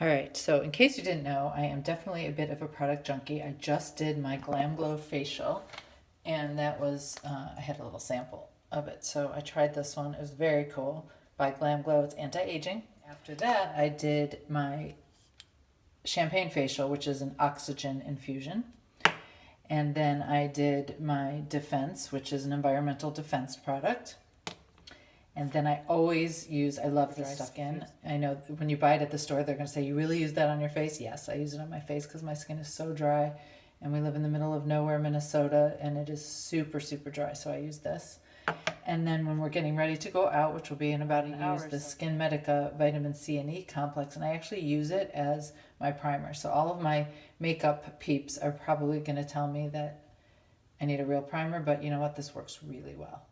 All right, so in case you didn't know, I am definitely a bit of a product junkie. I just did my Glam Glow facial, and that was, I had a little sample of it. So I tried this one. It was very cool by Glam Glow. It's anti-aging. After that, I did my champagne facial, which is an oxygen infusion. And then I did my Defense, which is an environmental defense product. And then I always use, I love this stuff again. I know when you buy it at the store, they're going to say, you really use that on your face? Yes, I use it on my face because my skin is so dry. And we live in the middle of nowhere, Minnesota, and it is super, super dry. So I use this. And then when we're getting ready to go out, which will be in about an hour, the Skin Medica Vitamin C and E Complex. And I actually use it as my primer. So all of my makeup peeps are probably going to tell me that I need a real primer. But you know what? This works really well.